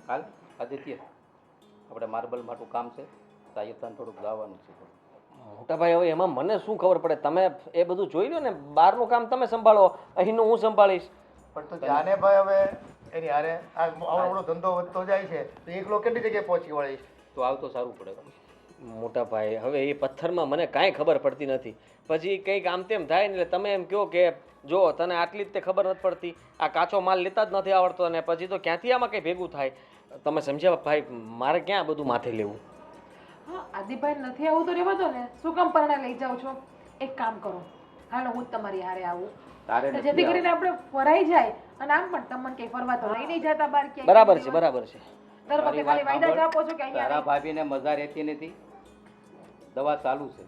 હાલ આદિત્ય, આપણે માર્બલ માટું કામ છે, રાજસ્થાન થોડુંક જવાનું છે. મોટા ભાઈ હવે એમાં મને શું ખબર પડે? તમે એ બધું જોઈ લો ને, બહારનું કામ તમે સંભાળો, અહીંનું હું સંભાળીશ. પણ તું જાને ભાઈ હવે એની હારે આ આવડો ધંધો વધતો જાય છે તો એકલો કેટલી જગ્યાએ પહોંચી વળીશ. તો આવ તો સારું પડે. મોટા ભાઈ હવે એ પથ્થરમાં મને કાંઈ ખબર પડતી નથી. પછી કંઈક આમ તેમ થાય ને એટલે તમે એમ કહો કે જો તને આટલી જ તે ખબર નથી પડતી, આ કાચો માલ લેતા જ નથી આવડતો, અને પછી તો ક્યાંથી આમાં કંઈ ભેગું થાય? તમે સમજ્યા ભાઈ? મારે ક્યાં બધું માથે લેવું? હા આદિભાઈ નથી આવું તો રહેવા દો ને, શું કામ પરણા લઈ જાઓ છો? એક કામ કરો, હાલો હું જ તમારી હારે આવું, તારે તો જેથી કરીને આપણે ફરાઈ જાય. અને આમ પણ તમને કઈ ફરવા તો લઈ નહીં જતા બહાર ક્યાંય? બરાબર છે, બરાબર છે. દર વખતે ખાલી વાયદા જ આપો છો કે તારા અહીંયા ભાભીને મજા રહેતી નથી, દવા ચાલુ છે.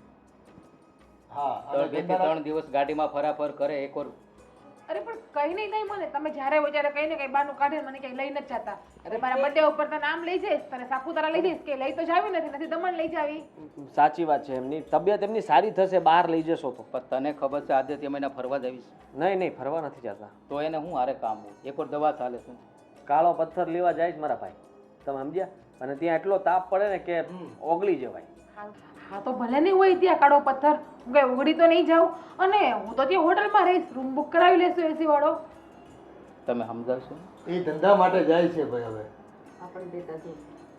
હા 2 થી 3 દિવસ ગાડીમાં ફરાફર કરે એક વાર. અરે પણ કઈ નહીં થાય મને, તમે જ્યારે હોય ત્યારે કઈ ને કઈ બહારનું કાઢે મને કઈ લઈ નથી જતા. અરે મારા બર્થડે ઉપર તો નામ લઈ જઈશ, તને સાપુતારા લઈ જઈશ, કે લઈ તો જાવી નથી દમણ લઈ જાવી. સાચી વાત છે, એમની તબિયત એમની સારી થશે બહાર લઈ જશો તો. પણ તને ખબર છે આદિત્ય મહિના ફરવા જવીશ, નહીં નહીં, ફરવા નથી જતા. તો એને હું હારે કામ હોય, એક વાર દવા ચાલે છે. કાળો પથ્થર લેવા જાય છે મારા ભાઈ, તમે સમજ્યા? અને ત્યાં એટલો તાપ પડે ને કે ઓગળી જવાય. હા તો ભલે નહીં હોય ત્યાં કાળો પથ્થર, હું કઈ ઉગડી તો નહીં જાઉં. અને હું તો ત્યાં હોટલમાં રહીશ, રૂમ બુક કરાવી લેશું એસી વાળો. તમે સમજાવશો? એ ધંધા માટે જાય છે ભાઈ હવે. આપણે બેટા જો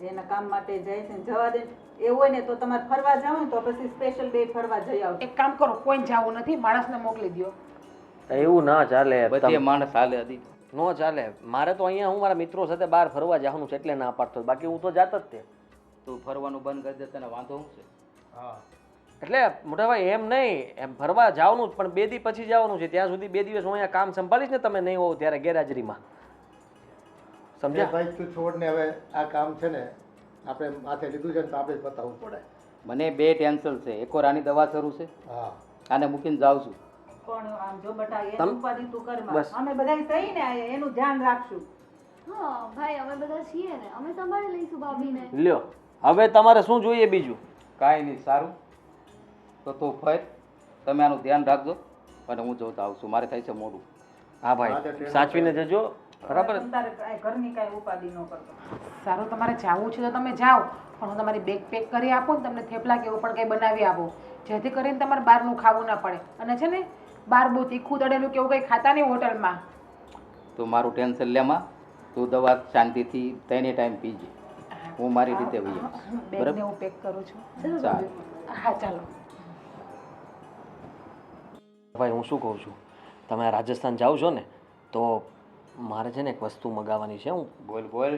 એના કામ માટે જાય છે ને જવા દે. એવું હોય ને તો તમારે ફરવા જાવ ને તો પછી સ્પેશિયલ ડે ફરવા જઈ આવો. એક કામ કરો, કોઈ જવું નથી, માણસને મોકલી દો. એવું ના ચાલે, બધી માણસ હાલે આદિ. નો ચાલે. મારે તો અહીંયા હું મારા મિત્રો સાથે બહાર ફરવા જવાનું છે એટલે ના પાડતો, બાકી હું તો જાત જ તે. તું ફરવાનું બંધ કરી દે, તને વાંધો શું છે? હા એટલે મોટા ભાઈ એમ નહીં, એમ ફરવા જવાનું જ, પણ 2 દી પછી જવાનું છે. ત્યાં સુધી 2 દિવસ હું અહીંયા કામ સંભાળીશ ને, તમે નહીં હોવ ત્યારે ગેરહાજરીમાં. સમજ્યા? ભાઈ તું છોડ ને, હવે આ કામ છે ને આપણે માથે લીધું છે ને તો આપણે જ બતાવવું પડે. મને 2 ટેન્શન છે, એક વાર આની દવા શરૂ છે, હા આને મૂકીને જાઉં છું. પણ આમ જો બટા તમ- એનું ઉપાધિ તું કરમાં. બસ. અમે બધા સહી ને એનું ધ્યાન રાખશું. હા ભાઈ અમે બધા છીએ ને, અમે સંભાળી લઈશું ભાભીને. લ્યો હવે તમારે શું જોઈએ બીજું? કાંઈ નહીં, સારું. તો તું ફર, તમે આનું ધ્યાન રાખજો, અને હું જોતા આવું છું, મારે થાય છે મોડું. હા ભાઈ સાચવીને જજો, બરાબર? તમ તારે કાંઈ ઘરની કાંઈ ઉપાધિ ન કરતો. સારું, તમારે જાવું છે તો તમે જાઓ, પણ હું તમારી બેગ પેક કરી આપું ને તમને થેપલા કે એવું પણ કંઈ બનાવી આપો, જેથી કરીને તમારે બહારનું ખાવું ના પડે. અને છે ને બહાર બહુ તીખું તળેલું કે એવું કંઈ ખાતા નહીં હોટલમાં. તું મારું ટેન્શન લેમાં, તું દવા શાંતિથી 3 ટાઈમ પીજે, હું મારી રીતે વહી આવીશ. બેગને હું પેક કરું છું. ચાલ. હા ચાલો. ભાઈ હું શું કહું છું, તમે રાજસ્થાન જાઓ છો ને તો મારે છે ને એક વસ્તુ મગાવવાની છે. હું બોલ બોલ.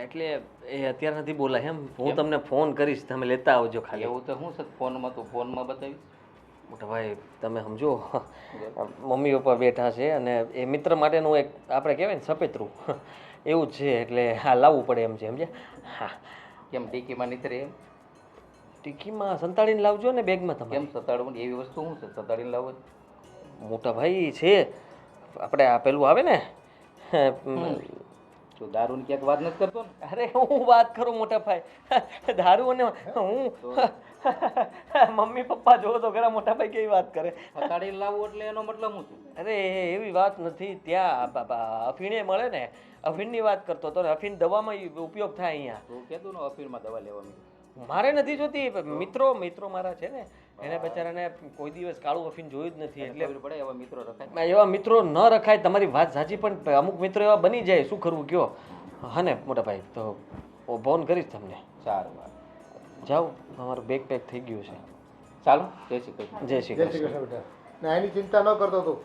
એટલે એ અત્યારે નથી બોલાય એમ, હું તમને ફોન કરીશ, તમે લેતા આવજો ખાલી. એવું તો શું છે ફોનમાં, તું ફોનમાં બતાવીશ. મોટા ભાઈ તમે સમજો, મમ્મી પપ્પા બેઠા છે અને એ મિત્ર માટેનું એક આપણે કહેવાય ને સપેતરું એવું જ છે, એટલે હા લાવવું પડે એમ છે, સમજ્યા? હા. કેમ ટીકીમાં નીતરે એમ? ટીકીમાં સંતાડીને લાવજો ને બેગમાં તમે. કેમ સતાડવું? એવી વસ્તુ શું છે સતાડીને લાવવું? મોટા ભાઈ છે આપણે આ પેલું આવે ને, તું દારૂની ક્યાંક વાત નથી કરતો ને? અરે હું વાત કરું મોટા ભાઈ, દારૂ અને હું મમ્મી પપ્પા જોવો તો ખરા મોટા ભાઈ કેવી વાત કરે. સતાડીને લાવવું એટલે એનો મતલબ શું છે? અરે એવી વાત નથી, ત્યાં અફીણે મળે ને, અફીણની વાત કરતો હતો ને. અફીણ દવામાં ઉપયોગ થાય અહીંયા. તું કહેતું ને અફીણમાં દવા લેવાની. મારે નથી જોતી, મિત્રો મારા છે ને, એને બચારાને કોઈ દિવસ કાળું અફીણ જોયું જ નથી, એટલે ખબર પડે એવા મિત્રો રખાય. એવા મિત્રો ન રખાય. તમારી વાત સાચી, પણ અમુક મિત્રો એવા બની જાય, શું કરવું કયો? હા ને મોટા ભાઈ, તો ફોન કરીશ તમને. સારું, જાઓ, અમારું બેગ પેક થઈ ગયું છે. ચાલો, જય શ્રી કૃષ્ણ. જય શ્રી જય શ્રી કૃષ્ણ. કૃષ્ણ બેટા. ના એની ચિંતા ન કરતો તું.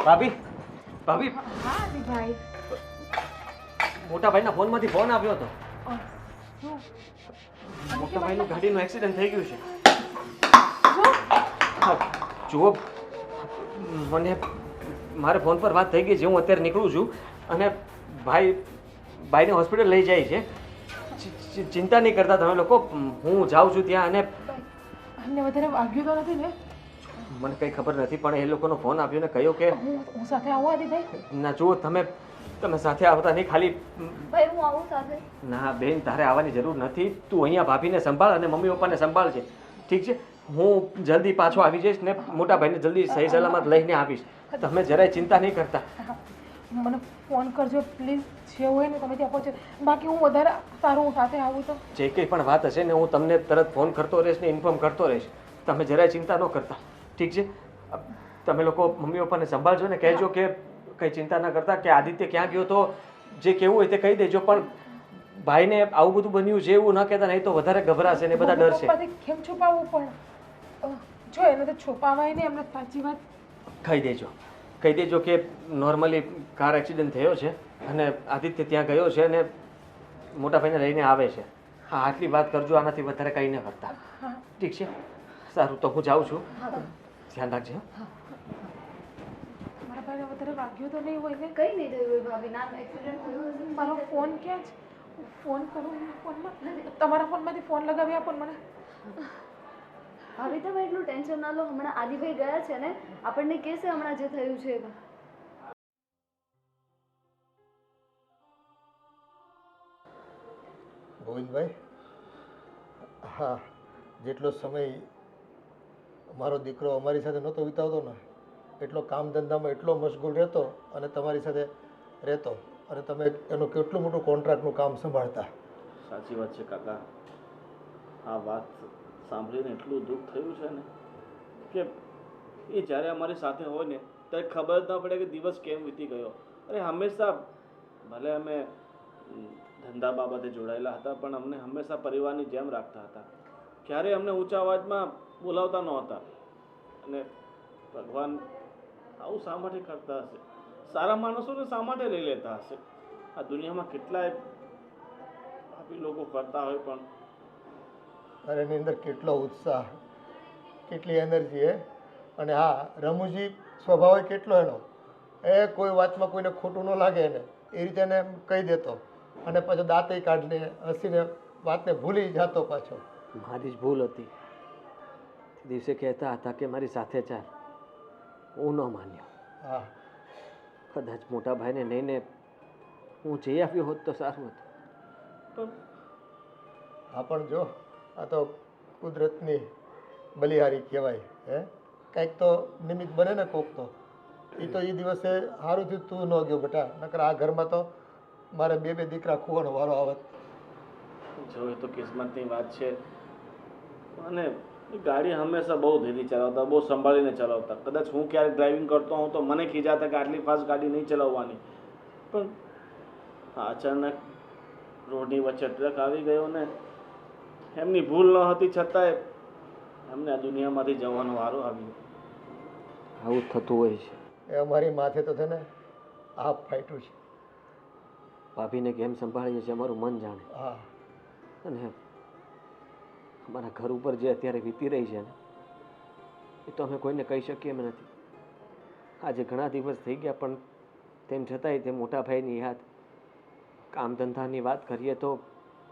ભાભી ભાભી, હા આદિભાઈ. મોટા ભાઈના ફોનમાંથી ફોન આવ્યો હતો. મોટા ભાઈનું ગાડીનું એક્સિડન્ટ થઈ ગયું છે. હા, જુઓ મને મારે ફોન પર વાત થઈ ગઈ છે, હું અત્યારે નીકળું છું અને ભાઈને હોસ્પિટલ લઈ જાય છે. ચિંતા નહીં કરતા તમે લોકો, હું જાઉં છું ત્યાં. અને અમને વધારે વાગ્યું તો નથી ને? મને કંઈ ખબર નથી, પણ એ લોકોનો ફોન આવ્યો ને કહ્યું કે હું સાથે આવું આદિભાઈ? ના જુઓ તમે તમે સાથે આવતા નહીં. ખાલી ભાઈ હું આવું સાથે. ના બેન, તારે આવવાની જરૂર નથી. તું અહીંયા ભાભીને સંભાળ અને મમ્મી પપ્પાને સંભાળ છે, ઠીક છે? હું જલ્દી પાછો આવી જઈશ ને મોટા ભાઈને જલ્દી સહી સલામત લઈને આવીશ. તમે જરાય ચિંતા નહીં કરતા. મને ફોન કરજો પ્લીઝ, જે હોય ને તમે ત્યાં પહોંચો. બાકી હું વધારે સારું હું સાથે આવું તો. જે કંઈ પણ વાત હશે ને હું તમને તરત ફોન કરતો રહીશ ને ઇન્ફોર્મ કરતો રહીશ. તમે જરાય ચિંતા ન કરતા, ઠીક છે? તમે લોકો મમ્મી પપ્પાને સંભાળજો ને કહેજો કે કંઈ ચિંતા ન કરતા, કે આદિત્ય ક્યાં ગયો તો જે કહેવું હોય તે કહી દેજો. પણ ભાઈને આવું બધું બન્યું છે એવું ન કહેતા, નહીં તો વધારે ગભરાશે ને બધા ડરશે. પપ્પાથી કેમ છુપાવવું પણ? જો એને તો છુપાવાય નહીં, એમને સાચી વાત કહી દેજો કે નોર્મલી કાર એક્સિડન્ટ થયો છે અને આદિત્ય ત્યાં ગયો છે અને મોટા ભાઈને લઈને આવે છે. હા, આટલી વાત કરજો, આનાથી વધારે કંઈ ન કરતા, ઠીક છે? સારું, તો હું જાઉં છું. ધ્યાન રાખજો. મારા ભાઈને વધારે વાગ્યું તો નહીં હોય ને? કઈ નહીં થયું હોય ભાભી, ના એક્સિડન્ટ થયું હશે. મારો ફોન ક્યાં છે? હું ફોન કરું ફોનમાં. તમારા ફોનમાંથી ફોન લગાવી આપો ને મને. ભાભી તમે એટલું ટેન્શન ના લો, હમણાં આદિભાઈ ગયા છે ને, આપણને કહેશે હમણાં જે થયું છે એ. ગોવિંદભાઈ, હા, જેટલો સમય મારો દીકરો અમારી સાથે નહોતો વિતાવતો ને, એટલો કામ ધંધામાં એટલો મશગુલ રહેતો અને તમારી સાથે રહેતો, અને તમે એનું કેટલું મોટું કોન્ટ્રાક્ટનું કામ સંભાળતા. સાચી વાત છે કાકા. આ વાત સાંભળીને એટલું દુઃખ થયું છે ને કે એ જ્યારે અમારી સાથે હોય ને ત્યારે ખબર જ ન પડે કે દિવસ કેમ વીતી ગયો. અરે હંમેશા, ભલે અમે ધંધા બાબતે જોડાયેલા હતા પણ અમને હંમેશા પરિવારની જેમ રાખતા હતા. ક્યારેય અમને ઊંચા અવાજમાં બોલાવતા નહોતા. અને ભગવાન આવું શા માટે કરતા હશે? સારા માણસોને શા માટે લઈ લેતા હશે? આ દુનિયામાં કેટલાય પાપી લોકો કરતા હોય પણ અને એની અંદર કેટલો ઉત્સાહ, કેટલી એનર્જી હે. અને હા, રમૂજી સ્વભાવ કેટલો એનો, એ કોઈ વાતમાં કોઈને ખોટું ન લાગે એને એ રીતે એને કહી દેતો અને પાછો દાંતે કાઢીને હસીને વાતને ભૂલી જતો પાછો. મારી જ ભૂલ હતી. દિવસે કહેતા હતા કે મારી સાથે ચાલ, હું ન માન્યો. હા, કદાચ મોટા ભાઈને લઈને હું જઈ આવ્યો હોત તો સારું હતું. હા પણ જો, આ તો કુદરતની બલિહારી કહેવાય. હે, કંઈક તો નિમિત્ત બને ને કોક તો. એ તો એ દિવસે સારું થયું તું ન ગયો બેટા, નકર આ ઘરમાં તો મારે બે દીકરા ખોવાનો વારો આવત. જો એ તો કિસ્મતની વાત છે. અને એ ગાડી હંમેશા બહુ ધીરી ચલાવતા, બહુ સંભાળીને ચલાવતા. કદાચ હું ક્યારેક ડ્રાઇવિંગ કરતો હોઉં તો મને ખીજાતા કે આટલી ફાસ્ટ ગાડી નહીં ચલાવવાની. પણ અચાનક રોડની વચ્ચે ટ્રક આવી ગયો ને એમની ભૂલ ન હતી છતાંય એમને આ દુનિયામાંથી જવાનો વારો આવ્યો. આવું થતું હોય છે. એ અમારી માથે તો છે ને આપ ફાટ્યું છે. ભાભીને કેમ સંભાળીએ છીએ અમારું મન જાણે. હા, અને અમારા ઘર ઉપર જે અત્યારે વીતી રહી છે ને એ તો અમે કોઈને કહી શકીએ એમ નથી. આજે ઘણા દિવસ થઈ ગયા પણ તેમ છતાંય તે મોટા ભાઈની યાદ, કામ ધંધાની વાત કરીએ તો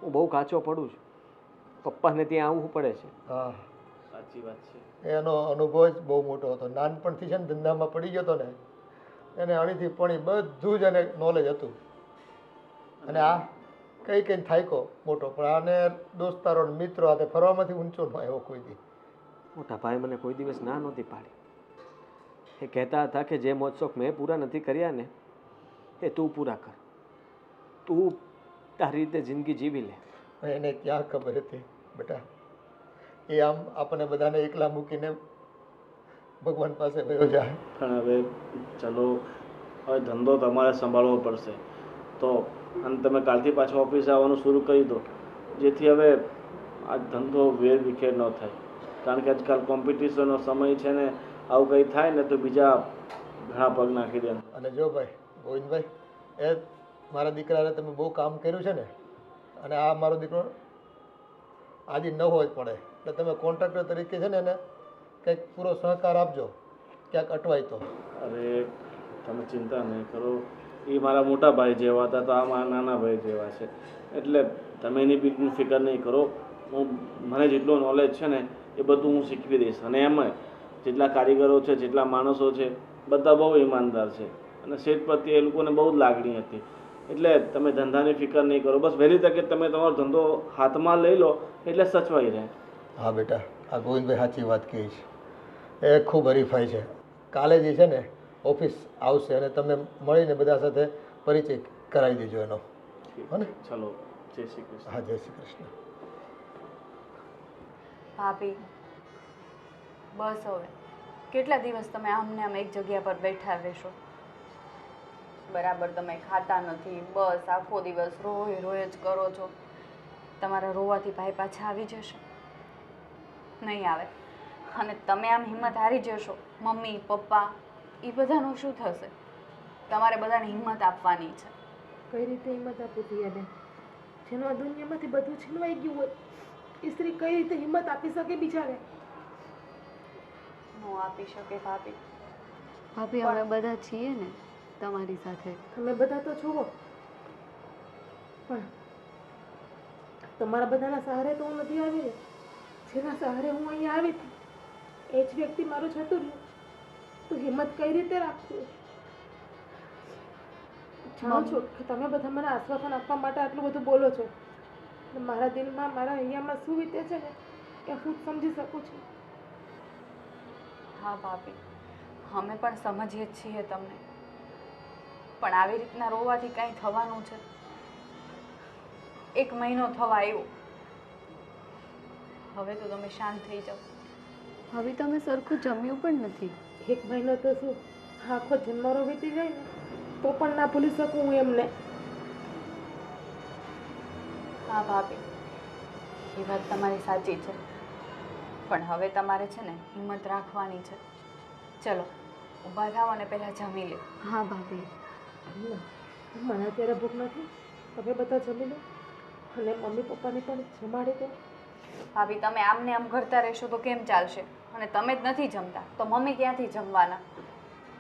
હું બહુ કાચો પડું છું. પપ્પાને ત્યાં આવવું પડે છે. હા, સાચી વાત છે. એનો અનુભવ જ બહુ મોટો હતો. નાનપણથી છે ને ધંધામાં પડી ગયો હતો ને, એને અણીથી પણી બધું જ એને નોલેજ હતું. અને આ કઈ કઈ થાયકો મોટો, પણ આને દોસ્તારો મિત્રો હાથે ફરવામાંથી ઊંચો ન આવ્યો કોઈ દી. મોટા ભાઈ મને કોઈ દિવસ ના નહોતી પાડી. એ કહેતા હતા કે જે મોજશોખ મેં પૂરા નથી કર્યા ને એ તું પૂરા કર, તું તારી રીતે જિંદગી જીવી લે. એને ક્યાં ખબર હતી બેટા, એ આમ આપણને બધાને એકલા મૂકીને ભગવાન પાસે વયો જાય. પણ હવે ચલો, હવે ધંધો તમારે સંભાળવો પડશે તો, અને તમે કાલથી પાછો ઓફિસે આવવાનું શરૂ કરી દો, જેથી હવે આ ધંધો વેર વિખેર ન થાય. કારણ કે આજકાલ કોમ્પિટિશનનો સમય છે ને, આવું કંઈ થાય ને તો બીજા ઘણા પગ નાખી દે. અને જો ભાઈ ગોવિંદભાઈ, એ મારા દીકરાને તમે બહુ કામ કર્યું છે ને, અને આ મારો દીકરો આજે ન હોય પડે એટલે તમે કોન્ટ્રાક્ટર તરીકે છે ને એને કંઈક પૂરો સહકાર આપજો, ક્યાંક અટવાય તો. અરે તમે ચિંતા નહીં કરો, એ મારા મોટા ભાઈ જેવા હતા તો આ મારા નાના ભાઈ જેવા છે, એટલે તમે એની બી ફિકર નહીં કરો. મને જેટલું નોલેજ છે ને એ બધું હું શીખવી દઈશ. અને એમાં જેટલા કારીગરો છે, જેટલા માણસો છે, બધા બહુ ઈમાનદાર છે. અને શેઠ પ્રત્યે એ લોકોને બહુ જ લાગણી હતી. એટલે તમે ધંધાની ફિકર નહીં કરો, બસ વહેલી તકે તમે તમારો ધંધો હાથમાં લઈ લો એટલે સચવાઈ રહે. હા બેટા, આ ગોવિંદભાઈ સાચી વાત કહી છે. એ ખૂબ હરીફાઈ છે. કાલે જે છે ને ઓફિસ આવશે અને તમે મળીને બધા સાથે પરિચય કરાવી દેજો એનો. હો ને? ચલો, જય શ્રી કૃષ્ણ. હા, જય શ્રી કૃષ્ણ. ભાભી બસ હવે કેટલા દિવસ તમે આમને આમ એક જગ્યા પર બેઠા રહેશો? બરાબર તમે ખાતા નથી, બસ આખો દિવસ રોય રોય જ કરો છો. તમારા રોવાથી ભાઈ પાછા આવી જશે? નહીં આવે. અને તમે આમ હિંમત હારી જશો, મમ્મી પપ્પા એ બધાનું શું થશે? તમારે બધાને હિંમત આપવાની છે. કઈ રીતે હિંમત આપું તિયાને? જેનો આ દુનિયામાંથી બધું છીનવાઈ ગયું હોય એ સ્ત્રી કઈ રીતે હિંમત આપી શકે બિચારે? નો આપી શકે ભાભી. ભાભી અમે બધા છીએ ને તમારી સાથે. તમે બધા તો છો, પણ તમારા બધાના સહારે તો હું નથી આવી ને. જેના સહારે હું અહીંયા આવી હતી એ જ વ્યક્તિ મારું જતું રહ્યું તો હિંમત કઈ રીતે રાખવું? જાણો છો કે તમે બધા મને આશ્વાસન આપવા માટે આટલું બધું બોલો છો, મારા દિલમાં મારા અહીંયામાં શું વીતે છે ને એ હું સમજી શકું છું. હા ભાભી, અમે પણ સમજીએ જ છીએ તમને, પણ આવી રીતના રોવાથી કાંઈ થવાનું છે? 1 મહિનો થવા આવ્યો, હવે તો તમે શાંત થઈ જાઓ. હવે તમે સરખું જમ્યું પણ નથી. 1 મહિનો તો શું, આખો જન્મારો વીતી જાય ને તો પણ ના ભૂલી શકું હું એમને. હા ભાભી, એ વાત તમારી સાચી છે, પણ હવે તમારે છે ને હિંમત રાખવાની છે. ચલો ઊભા થાવ અને પહેલાં જમી લો. હા ભાભી. મને અત્યારે ભૂખ નથી, તમે બધા જમી લો અને મમ્મી પપ્પાને પણ જમાડી દો. ભાભી તમે આમને આમ કરતા રહેશો તો કેમ ચાલશે? અને તમે જ નથી જમતા તો મમ્મી ક્યાંથી જમવાના?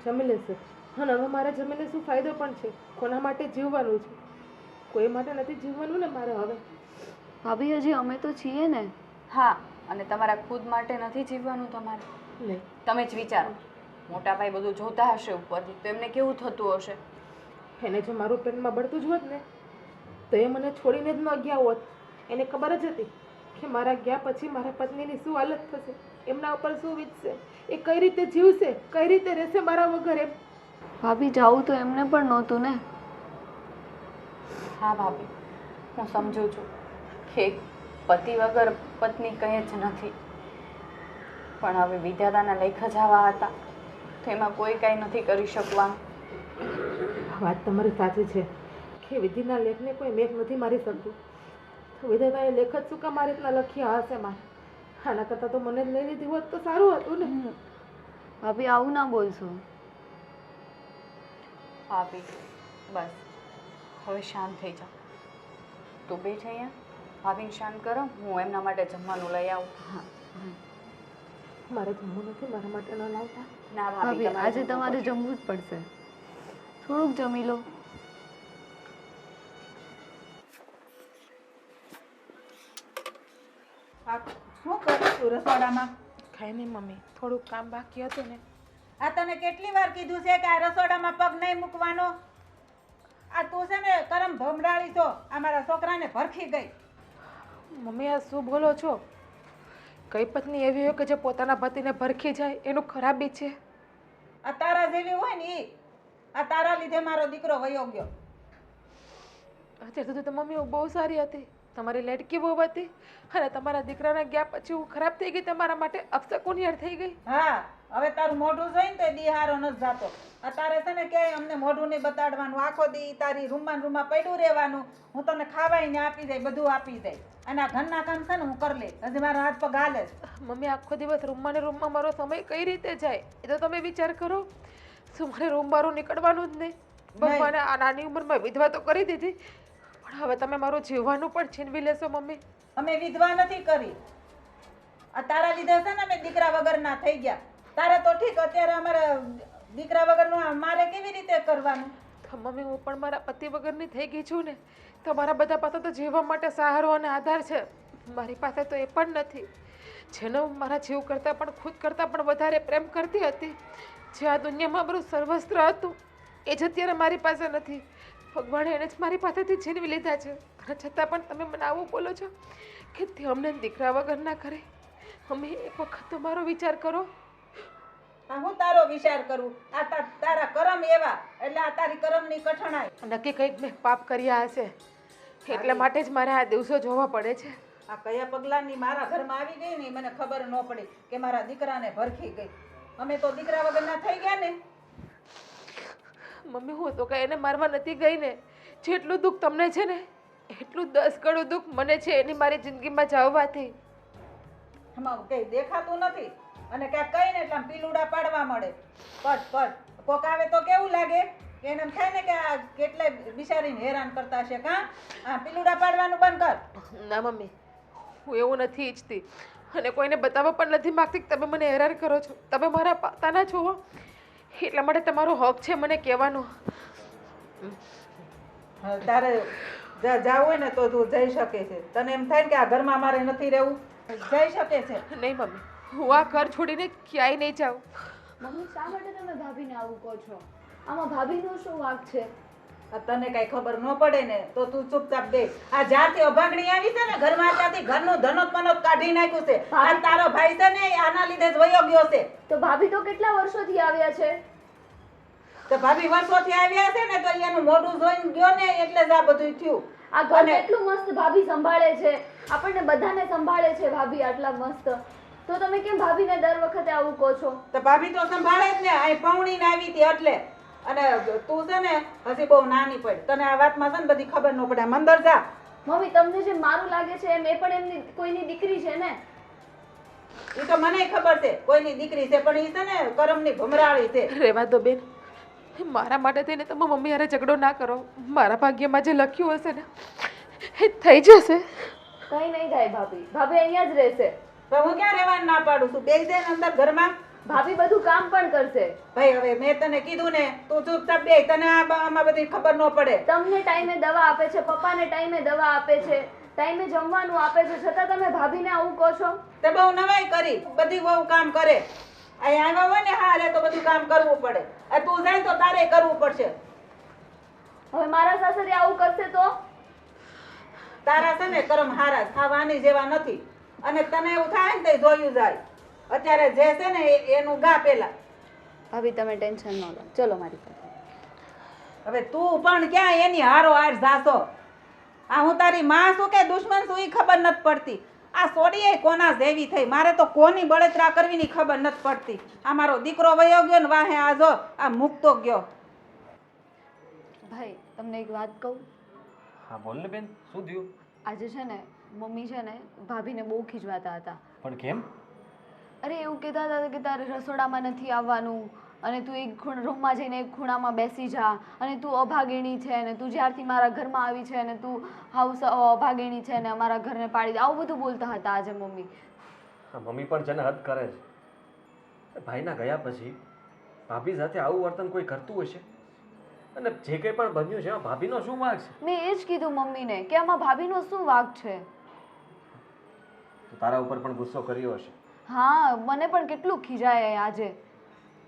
જમી લેશે અને હવે મારે જમીને શું ફાયદો પણ છે? કોના માટે જીવવાનું છે? કોઈ માટે નથી જીવવાનું ને મારે હવે. ભાભી હજી અમે તો છીએ ને. હા, અને તમારા ખુદ માટે નથી જીવવાનું તમારે? નહીં. તમે જ વિચારો, મોટા ભાઈ બધું જોતા હશે ઉપરથી તો એમને કેવું થતું હશે? એને જો મારું પેટમાં બળતું જ હોત ને તો એ મને છોડીને જ ન ગયા હોત. એને ખબર જ હતી કે મારા ગયા પછી મારા પત્નીની શું હાલત થશે, એમના ઉપર શું વીતશે, એ કઈ રીતે જીવશે, કઈ રીતે રહેશે મારા વગર એમ. ભાભી જાવું તો એમને પણ નહોતું ને. હા ભાભી, હું સમજુ છું કે પતિ વગર પત્ની કંઈ જ નથી, પણ હવે વિધાતાના લેખ જ આવા હતા તો એમાં કોઈ કાંઈ નથી કરી શકવાનું. વાત તમારી સાચી છે કે વિધિના લેખને કોઈ મેઘ નથી મારી શકતું. વિધાતાએ લેખ જ શું કામ મારી રીતના લખ્યા હશે મારે? આના કરતાં તો મને જ લઈ લીધી હોત તો સારું હતું ને. ભાભી આવું ના બોલશો. ભાભી બસ હવે શાંત થઈ જાઓ. તું બેઠ અહીંયા, ભાભીને શાંત કરો, હું એમના માટે જમવાનું લઈ આવું. હા મારે જમવું નથી, મારા માટે ન લાવતા. ના ભાભી આજે તમારે જમવું જ પડશે. થોડુંક જમી લો. શું કરું છું રસોડામાં? ખાઈ નહીં મમ્મી, થોડુંક કામ બાકી હતું ને. આ તને કેટલી વાર કીધું છે કે આ રસોડામાં પગ નહીં મૂકવાનો? આ તું છે ને કરમ ભમરાળી છો, આ મારા છોકરાને ભરખી ગઈ. મમ્મી આ શું બોલો છો? કઈ પત્ની એવી હોય કે જે પોતાના પતિને ભરખી જાય? એનું ખરાબી છે. આ તારા જેવી હોય ને ઈ. આ તારા લીધે મારો દીકરો વયો ગયો. અત્યાર સુધી તો મમ્મી હું બહુ સારી હતી, તમારી લેટકી બહુ હતી, અને તમારા દીકરાના ગયા પછી હું ખરાબ થઈ ગઈ, તમારા માટે અપશકુનિયાળ થઈ ગઈ. હા, હવે તારું મોઢું જોઈને તો દિહારો નથી જાતો. આ તારે છે ને કે અમને મોઢું નહીં બતાડવાનું, આખો દી તારી રૂમમાં પડ્યું રહેવાનું. હું તને ખાવાઈને આપી દઈ, બધું આપી દઈ, અને આ ઘરના કામ છે ને હું કરી લઈ. હજી મારા હાથ પગ હાલે છે. મમ્મી આખો દિવસ રૂમમાં ને રૂમમાં મારો સમય કઈ રીતે જાય એ તો તમે વિચાર કરો. શું મારે રૂમ બહાર નીકળવાનું જ નહીં? ભગવાને આ નાની ઉંમરમાં વિધવા તો કરી દીધી, પણ હવે તમે મારું જીવવાનું પણ છીનવી લેશો મમ્મી. અમે વિધવા નથી કરી. આ તારા લીધે છે ને અમે દીકરા વગરના થઈ ગયા. તારે તો ઠીક, અત્યારે અમારે દીકરા વગરનું મારે કેવી રીતે કરવાનું? તો મમ્મી હું પણ મારા પતિ વગરની થઈ ગઈ છું ને, તો મારા બધા પાસે તો જીવવા માટે સહારો અને આધાર છે, મારી પાસે તો એ પણ નથી. જેનો મારા જીવ કરતાં પણ ખુદ કરતાં પણ વધારે પ્રેમ કરતી હતી, જે આ દુનિયામાં મારું સર્વસ્ત્ર હતું, એ જ અત્યારે મારી પાસે નથી. ભગવાને એને જ મારી પાસેથી છીનવી લીધા છે. અને છતાં પણ તમે મને આવું બોલો છો કે તે અમને દીકરા વગર ના કરે. અમે એક વખત તો મારો વિચાર કરો. આ હું તારો વિચાર કરું? આ તારા કરમ એવા, એટલે આ તારી કરમની કઠણાઈ. નક્કી કંઈક મેં પાપ કર્યા હશે, એટલા માટે જ મારે આ દિવસો જોવા પડે છે. આ કયા પગલાની મારા ઘરમાં આવી ગઈ ને મને ખબર ન પડી કે મારા દીકરાને ભરખી ગઈ. અમે તો દીકરા વગરના થઈ ગયા ને. મમ્મી, હું તો કઈ એને મારવા નથી ગઈ ને. જેટલું દુઃખ તમને છે ને એટલું 10 ગણું દુઃખ મને છે એની મારી જિંદગીમાં જાવવાથી. આમાં કઈ દેખાતું નથી અને ક્યાંક કઈ ને એટલે પીલુડા પાડવા મળે. પટ કોક આવે તો કેવું લાગે? એને એમ થાય ને કે આ કેટલાય બિચારીને હેરાન કરતા હશે. કાં આ પીલુડા પાડવાનું બંધ કર. ના મમ્મી, હું એવું નથી ઈચ્છતી અને કોઈને બતાવવા પણ નથી માગતી કે તમે મને હેરાન કરો છો. તમે મારા પાતાના છો, એટલા માટે તમારો હક છે મને કહેવાનો. તારે જાવું હોય ને તો તું જઈ શકે છે. તને એમ થાય ને કે આ ઘરમાં મારે નથી રહેવું, જઈ શકે છે. નહીં મમ્મી, હું આ ઘર છોડીને ક્યાંય નહીં જાઉં. મમ્મી, શા માટે તમે ભાભીને આવું કહો છો? આમાં ભાભીનો શું વાંક છે? તને કઈ ખબર ન પડે ને તો તું ચૂપચાપ બે. આ જ્યારથી અભાગણી આવી છે ને ઘરમાં, ત્યાંથી ઘરનું ધનોત મનોત કાઢી નાખ્યું છે. આ તારો ભાઈ છે ને આના લીધે જ વયો ગયો છે. તો ભાભી તો કેટલા વર્ષોથી આવ્યા છે? તો ભાભી વર્ષોથી આવ્યા છે ને તો એનું મોઢું જોઈને ગયો ને એટલે જ આ બધું થયું. આ ઘર કેટલું મસ્ત ભાભી સંભાળે છે, આપણને બધાને સંભાળે છે ભાભી આટલા મસ્ત. તો તમે કેમ ભાભીને દર વખતે આવું કહો છો? તો ભાભી તો સંભાળે જ ને. અહીં પૌણીને આવી હતી એટલે. અને તું છે ને હજી બહુ નાની પડી, તને આ વાતમાં છે ને બધી ખબર ન પડે. મંદર જા. મમ્મી, તમને જે મારું લાગે છે એમ એ પણ એમની કોઈની દીકરી છે ને. એ તો મને ખબર છે કોઈની દીકરી છે, પણ એ છે ને કરમની ભમરાળી છે. રહેવા દો બેન, મારા માટે થઈને તમે મમ્મી હારે ઝઘડો ના કરો. મારા ભાગ્યમાં જે લખ્યું હશે ને એ થઈ જશે. કઈ નહીં થાય ભાભી, ભાભી અહીંયા જ રહેશે. તો હું ક્યાં રહેવાનું ના પાડું છું? બેસી જાય અંદર ઘરમાં. ભાભી બધું કામ પણ કરશે. ભાઈ હવે મેં તને કીધું ને, તું ચૂપચાપ બે. તને આમાં બધી ખબર ન પડે. તમને ટાઈમે દવા આપે છે, પપ્પાને ટાઈમે દવા આપે છે, ટાઈમે જમવાનું આપે છે, છતાં તમે ભાભીને આવું કહો છો? તે બહુ નવાઈ કરી. બધી બહુ કામ કરે. અહીં આવ્યા હોય ને હારે તો બધું કામ કરવું પડે. આ તું જાય તો તારે કરવું પડશે. હવે મારા સાસરે આવું કરશે તો? તારા છે ને કરમ હારા ખાવાની જેવા નથી. અને તને એવું થાય ને તો જોયું જાય. અત્યારે જે છે ને એનું ગા પેલા. ભાભી તમે ટેન્શન ન લો, ચલો મારી પાસે. હવે તું પણ ક્યાં એની હારો હાર જાશો? આ હું તારી માં છું કે દુશ્મન છું એ ખબર નથી પડતી. આ સોડીએ કોના જેવી થઈ. મારે તો કોની બળતરા કરવીની ખબર નથી પડતી. આ મારો દીકરો વયો ગયો ને વાહે આ જો આ મૂકતો ગયો. ભાઈ, તમને એક વાત કહું? હા બોલ ને બેન, શું થયું? આજે છે ને મમ્મી છે ને ભાભીને બહુ ખીજવાતા હતા. પણ કેમ? અરે એવું કહેતા હતા કે તારે રસોડામાં નથી આવવાનું અને તું એક રૂમમાં જઈને એક ખૂણામાં બેસી જા અને તું અભાગીણી છે ને તું જ્યારથી મારા ઘરમાં આવી છે ને તું હાઉસ અભાગીણી છે ને અમારા ઘરને પાડી દે, આવું બધું બોલતા હતા આજે મમ્મી. હા, મમ્મી પણ છે ને હદ કરે છે. ભાઈના ગયા પછી ભાભી સાથે આવું વર્તન કોઈ કરતું હશે? અને જે કંઈ પણ બન્યું છે એમાં ભાભીનો શું વાંક છે? મેં એ જ કીધું મમ્મીને કે આમાં ભાભીનો શું વાંક છે. તો તારા ઉપર પણ ગુસ્સો કર્યો હશે? હા, મને પણ કેટલું ખીજાય આજે.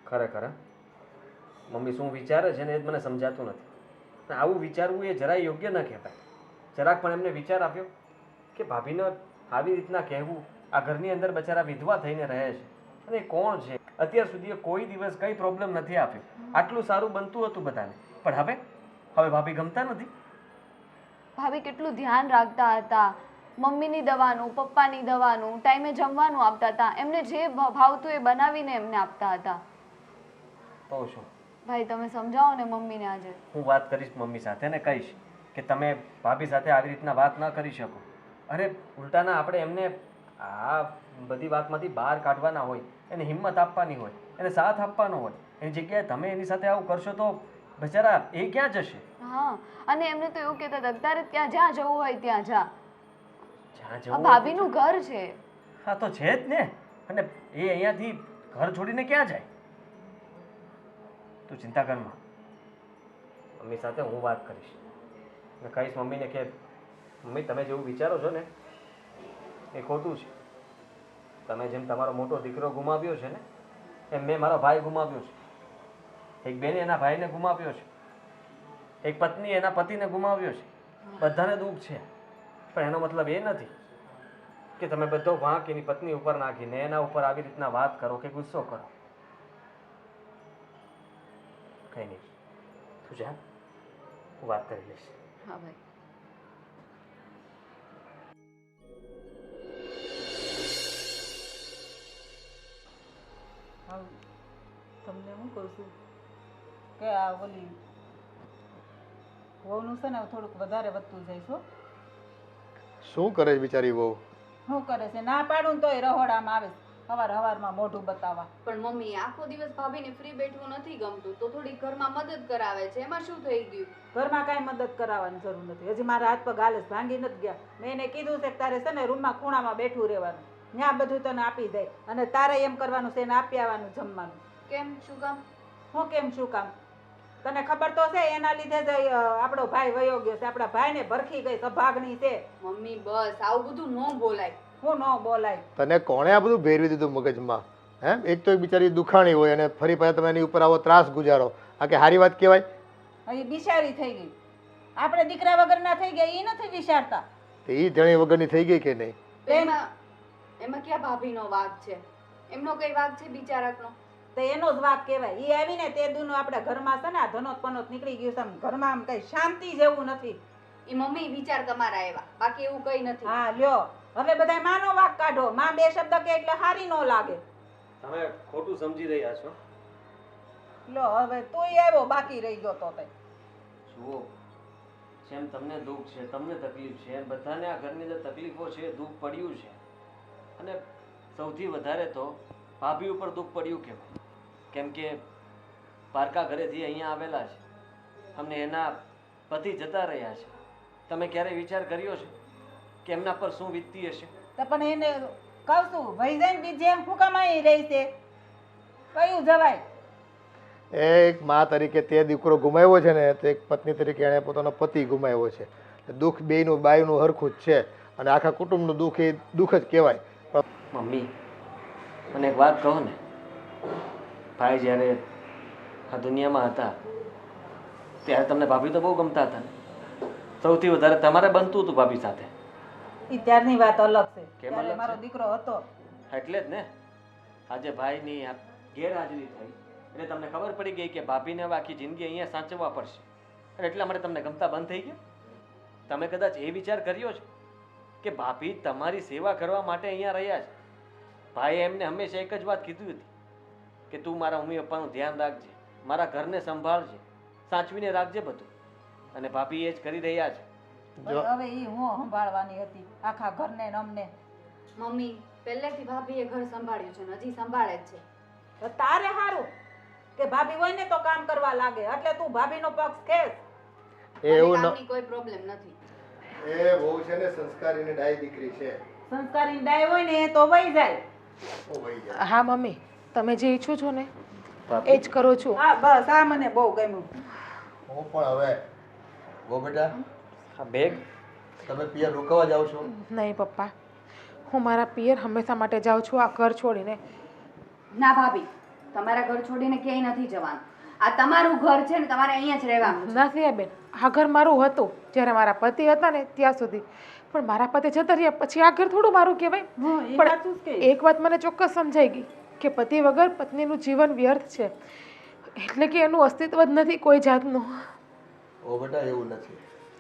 ખરેખર મમ્મી શું વિચારે છે ને એ જ મને સમજાતું નથી. આવું વિચારવું એ જરાય યોગ્ય ન કહેવાય. જરાક પણ એમને વિચાર આપ્યો કે ભાભીને આવી રીતના કહેવું? આ ઘરની અંદર બચારા વિધવા થઈને રહે છે અને એ કોણ છે? અત્યાર સુધી કોઈ દિવસ કંઈ પ્રોબ્લેમ નથી આપ્યો. આટલું સારું બનતું હતું બધાને, પણ હવે ભાભી ગમતા નથી. ભાભી કેટલું ધ્યાન રાખતા હતા. મમ્મીની દવાનું, પપ્પાની દવાનું, ટાઈમે જમવાનું આપતા હતા. એમને જે ભાવતું એ બનાવીને એમને આપતા હતા. તો શું ભાઈ, તમે સમજાવો ને મમ્મીને આજે. હું વાત કરીશ મમ્મી સાથે ને કહીશ કે તમે ભાભી સાથે આવી રીતના વાત ન કરી શકો. અરે ઉલટાના આપણે એમને આ બધી વાતમાંથી બહાર કાઢવાના હોય, એને હિંમત આપવાની હોય, એને સાથ આપવાનો હોય. એની જગ્યાએ તમે એની સાથે આવું કરશો તો બચારા એ ક્યાં જશે? હા, અને એમને તો એવું કહેતા હતા તારે ત્યાં જ્યાં જવું હોય ત્યાં જા. જ્યાં આ જવું ભાભીનું ઘર છે. હા તો છે જ ને. અને એ અહીંયાથી ઘર છોડીને ક્યાં જાય? તું ચિંતા કરમાં. મમ્મી સાથે હું વાત કરીશ. મેં કહીશ મમ્મીને કે મમ્મી તમે જેવું વિચારો છો ને એ ખોટું છે. તમે જેમ તમારો મોટો દીકરો ગુમાવ્યો છે ને એમ મેં મારો ભાઈ ગુમાવ્યો છે. એક બેને એના ભાઈને ગુમાવ્યો છે. એક પત્ની એના પતિને ગુમાવ્યો છે, બધાને દુઃખ છે, પણ એનો મતલબ એ નથી કે તમે બધો વાંક એની પત્ની ઉપર નાખીને એના ઉપર આવી રીતના વાત કરો કે ગુસ્સો કરો. કંઈ નહીં, તું જા, હું વાત કરી લઈશ. હા ભાઈ. હવે તમને હું કહું છું કે આ ઓલી વહુનું છે ને થોડુંક વધારે વધતું જાય છો. શું કરે છે બિચારી બહુ? શું કરે છે? ના પાડું ને તોય રહોડામાં આવે છે હવારમાં મોઢું બતાવવા. પણ મમ્મી આખો દિવસ ભાભીને ફ્રી બેઠવું નથી ગમતું, તો થોડી ઘરમાં મદદ કરાવે છે, એમાં શું થઈ ગયું? ઘરમાં કાંઈ મદદ કરાવવાની જરૂર નથી. હજી મારા હાથ પગ હાલે ભાંગી નથી ગયા. મેં એને કીધું છે કે તારે છે ને રૂમમાં ખૂણામાં બેઠું રહેવાનું, ત્યાં બધું તને આપી દે, અને તારે એમ કરવાનું છે એને આપી આવવાનું જમવાનું. કેમ? શું કામ? હું કેમ શું કામ? તને ખબર તો છે એના લીધે જ આપણો ભાઈ વયો ગયો છે. આપણા ભાઈને ભરખી ગઈ સભાગણી છે. મમ્મી બસ આવું બધું ન બોલાય. હું ન બોલાય. તને કોણે આ બધું ભેરવી દીધું મગજમાં? હે, એક તો એક બિચારી દુખાણી હોય અને ફરી પાછા તમે એની ઉપર આવો ત્રાસ ગુજારો. આ કે સારી વાત કહેવાય? હવે બિચારી થઈ ગઈ. આપણે દીકરા વગરના થઈ ગયા એ નથી વિચારતા. તો એ ધણી વગરની થઈ ગઈ કે નહીં? તો એમાં ક્યાં ભાભીનો વાંક છે? એમનો કઈ વાંક છે બિચારાકનો? તો એનો જ વાક કહેવાય. એ આવીને તે દુનું આપણા ઘરમાં છે ને આ ધનોત પનોત નીકળી ગયું છે. આમ ઘરમાં આમ કઈ શાંતિ જેવું નથી. એ મમ્મી વિચાર તમારા એવા, બાકી એવું કઈ નથી. હા લ્યો, હવે બધાય માનો વાક કાઢો. માં બે શબ્દ કે એટલે હારી ન લાગે. તમે ખોટું સમજી રહ્યા છો. લો હવે તોય આવ્યો બાકી રહી ગયો તો. જુઓ, જેમ તમને દુઃખ છે, તમને તકલીફ છે, એમ બધાને આ ઘરની જે તકલીફો છે, દુઃખ પડ્યું છે. અને સૌથી વધારે તો ભાભી ઉપર દુઃખ પડ્યું કહેવાય, કેમ કે પારકા ઘરેથી અહીંયા આવેલા છે, અમને એના પતિ જતા રહ્યા છે. તમે ક્યારે વિચાર કર્યો છે કે એમના પર શું વીતતી હશે? તો પણ એને કહું છું વહી જાય બીજે શું કામ અહીં રહી છે? કયું જવાય? એક મા તરીકે તે દીકરો ગુમાવ્યો છે ને, તો એક પત્ની તરીકે એણે પોતાનો પતિ ગુમાવ્યો છે. દુઃખ બેયનું બાયનું હરખું જ છે, અને આખા કુટુંબનું દુઃખ એ દુઃખ જ કહેવાય. મમ્મી, મને એક વાત કહો ને. ભાઈ જ્યારે આ દુનિયામાં હતા ત્યારે તમને ભાભી તો બહુ ગમતા હતા ને? સૌથી વધારે તમારે બનતું હતું ભાભી સાથે. એ ત્યારની વાત અલગ છે. કેમ ત્યારે અલગ મારો છે? દીકરો હતો. એટલે જ ને આજે ભાઈની આ ગેરહાજરી થઈ એટલે તમને ખબર પડી ગઈ કે ભાભીને હવે આખી જિંદગી અહીંયા સાચવવા પડશે, અને એટલા માટે તમને ગમતા બંધ થઈ ગયા. તમે કદાચ એ વિચાર કર્યો છે કે ભાભી તમારી સેવા કરવા માટે અહીંયા રહ્યા છે. ભાઈએ એમને હંમેશા એક જ વાત કીધી હતી કે તું મારા મમ્મી પપ્પાનું ધ્યાન રાખજે, મારા ઘરને સંભાળજે, સાચવીને રાખજે બધું. અને ભાભી એ જ કરી રહ્યા છે. હવે એ હું સંભાળવાની હતી આખા ઘરને ને અમને. મમ્મી પહેલેથી ભાભીએ ઘર સંભાળ્યું છે ને હજી સંભાળે જ છે. તો તારે સારું કે ભાભી હોય ને તો કામ કરવા લાગે, એટલે તું ભાભીનો પક્ષ ખેંચ. એ એવું ન, કામની કોઈ પ્રોબ્લેમ નથી. એ બહુ છે ને સંસ્કારી ને ડાય દીકરી છે. સંસ્કારી ડાય હોય ને તો વહી જાય. ઓ ભાઈ જાય. હા મમ્મી, તમે જે ઈચ્છો છો ને એ જ કરું છું. હા બસ આ મને બહુ ગમ્યું. હું પણ હવે વો બેટા, આ બેગ તમે પિયર રોકાવા જાવ છો? નહીં પપ્પા, હું મારા પિયર હંમેશા માટે જાઉં છું આ ઘર છોડીને. ના ભાભી, તમારા ઘર છોડીને ક્યાંય નથી જવાનું. આ તમારું ઘર છે ને, તમારે અહીંયા જ રહેવાનું. નથી બેન, આ ઘર મારું હતું જ્યારે મારા પતિ હતા ને ત્યાં સુધી, પણ મારા પતિ જતા રહ્યા પછી આ ઘર થોડું મારું કહેવાય. પણ એક વાત મને ચોક્કસ સમજાઈ ગઈ કે પતિ વગર પત્નીનું જીવન વ્યર્થ છે, એટલે કે એનું અસ્તિત્વ જ નથી કોઈ જાતનું. ઓ બેટા એવું નથી.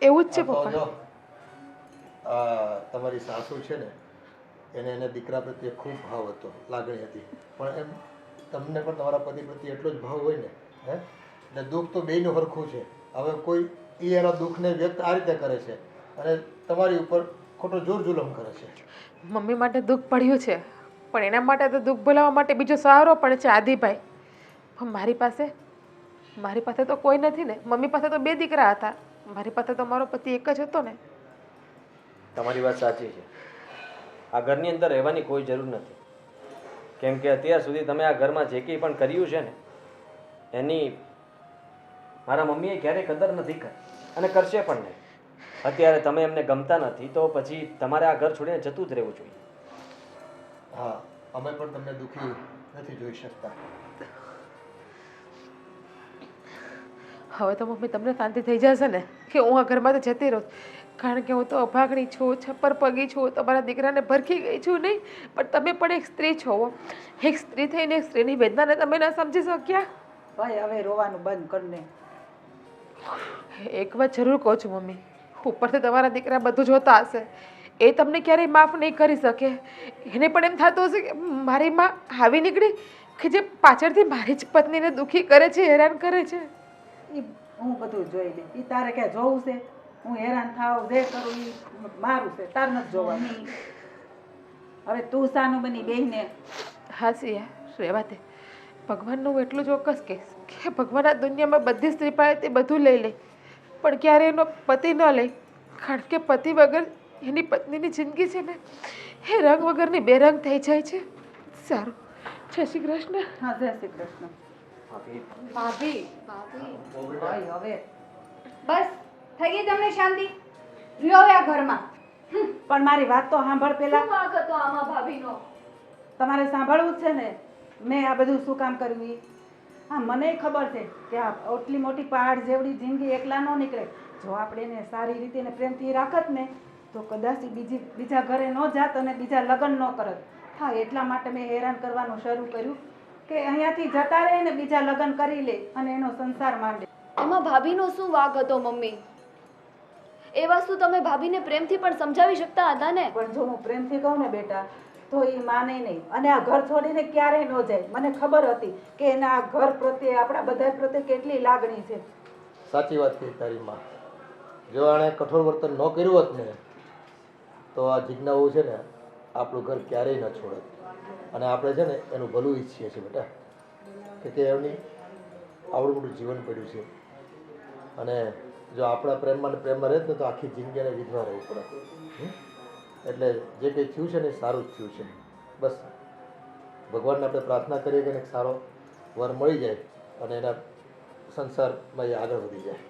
એવું જ છે આ તો પપ્પા. જો, આ તમારી સાસુ છે ને એને દીકરા પ્રત્યે ખૂબ ભાવ હતો, લાગણી હતી, પણ એમ તમને પણ તમારા પતિ પ્રત્યે એટલો જ ભાવ હોય ને, હે, એટલે દુઃખ તો બેયનું હરખું છે. હવે કોઈ એ એના દુઃખને વ્યક્ત આ રીતે કરે છે અને તમારી ઉપર ખોટો જોર જુલમ કરે છે. મમ્મી માટે દુઃખ પડ્યું છે, પણ એના માટે તો દુઃખ ભૂલાવવા માટે બીજો સહારો પણ છે આદિભાઈ. પણ મારી પાસે તો કોઈ નથી ને. મમ્મી પાસે તો 2 દીકરા હતા, મારી પાસે તો મારો પતિ એક જ હતો ને. તમારી વાત સાચી છે. આ ઘરની અંદર રહેવાની કોઈ જરૂર નથી, કેમ કે અત્યાર સુધી તમે આ ઘરમાં જે કંઈ પણ કર્યું છે ને એની મારા મમ્મીએ ક્યારેય કદર નથી કરી અને કરશે પણ નહીં. અત્યારે તમે એમને ગમતા નથી તો પછી તમારે આ ઘર છોડીને જતું જ રહેવું જોઈએ. હા, અમે પણ તમને દુઃખી નથી જોઈ શકતા. હવે તો મમ્મી તમને શાંતિ થઈ જશે ને કે હું આ ઘરમાંથી જતી રહું, કારણ કે હું તો અભાગણી છું, છપ્પર પગી છું, તમારા દીકરાને ભરખી ગઈ છું નહીં, પણ તમે પણ એક સ્ત્રી છો. એક સ્ત્રી થઈને એક સ્ત્રીની વેદનાને તમે ના સમજી શક્યા. ભાઈ હવે રોવાનું બંધ કરને. એક વાત જરૂર કહું છું મમ્મી, ઉપરથી તમારા દીકરા બધું જોતા હશે, એ તમને ક્યારેય માફ નહીં કરી શકે. એને પણ એમ થતું હશે કે મારી માં આવી નીકળી કે જે પાછળથી મારી જ પત્નીને દુઃખી કરે છે, હેરાન કરે છે. ઈ હું બધું જોઈ લે. ઈ તારે ક્યાં જોવું છે? હું હેરાન થાવ જે કરું ઈ મારું છે, તાર નથી જોવાનું. હવે તું સાનું બની બેહીને હા સિયા રહેવા દે. ભગવાનનું હું એટલું ચોક્કસ કહીશ કે ભગવાન આ દુનિયામાં બધી સ્ત્રી પાસેથી બધું લઈ લે, પણ ક્યારે એનો પતિ ન લે, કારણ કે પતિ વગર એની પત્નીની જિંદગી છે ને એ રંગ વગરની બેરંગ થઈ જાય છે. સારું, જય શ્રી કૃષ્ણ. હા જય શ્રી કૃષ્ણ. ભાભી ભાઈ હવે બસ થઈ ગઈ તમને શાંતિ? રહ્યો હવે આ ઘરમાં. પણ મારી વાત તો સાંભળ પેલા. શું વાંક હતો આમાં ભાભીનો? તમારે સાંભળવું જ છે ને મેં આ બધું શું કામ કર્યું ઈ. હા મને ખબર છે કે આ આટલી મોટી પહાડ જેવડી જિંદગી એકલા ન નીકળે. જો આપણે એને સારી રીતે ને પ્રેમથી રાખત ને તો કદાચ બીજા ઘરે ન જાત અને બીજા લગ્ન ન કરત. હા એટલા માટે મેં હેરાન કરવાનું શરૂ કર્યું કે અહીંયાથી જતા રહે ને બીજા લગ્ન કરી લે અને એનો સંસાર માંડે. એમાં ભાભીનો શું વાંક હતો મમ્મી? એ વસ્તુ તમે ભાભીને પ્રેમથી પણ સમજાવી શકતા હતા ને. પણ જો હું પ્રેમથી કહું ને બેટા તો એ માને નહીં અને આ ઘર છોડીને ક્યારેય ન જાય. મને ખબર હતી કે એના આ ઘર પ્રત્યે આપણા બધા પ્રત્યે કેટલી લાગણી છે. સાચી વાત કહી તારી માં. જો આણે કઠોર વર્તન ન કર્યું હોત ને તો આ જીજ્ઞાઓ છે ને આપણું ઘર ક્યારેય ન છોડે. અને આપણે છે ને એનું ભલું ઈચ્છીએ છીએ બેટા, કે એમની આવડું મોટું જીવન પડ્યું છે અને જો આપણા પ્રેમમાં ને પ્રેમમાં રહે ને તો આખી જિંદગી એને વિધવા રહેવું પડે. એટલે જે કંઈ થયું છે ને એ સારું જ થયું છે. બસ ભગવાનને આપણે પ્રાર્થના કરીએ કે એને સારો વર મળી જાય અને એના સંસારમાં એ આગળ વધી જાય.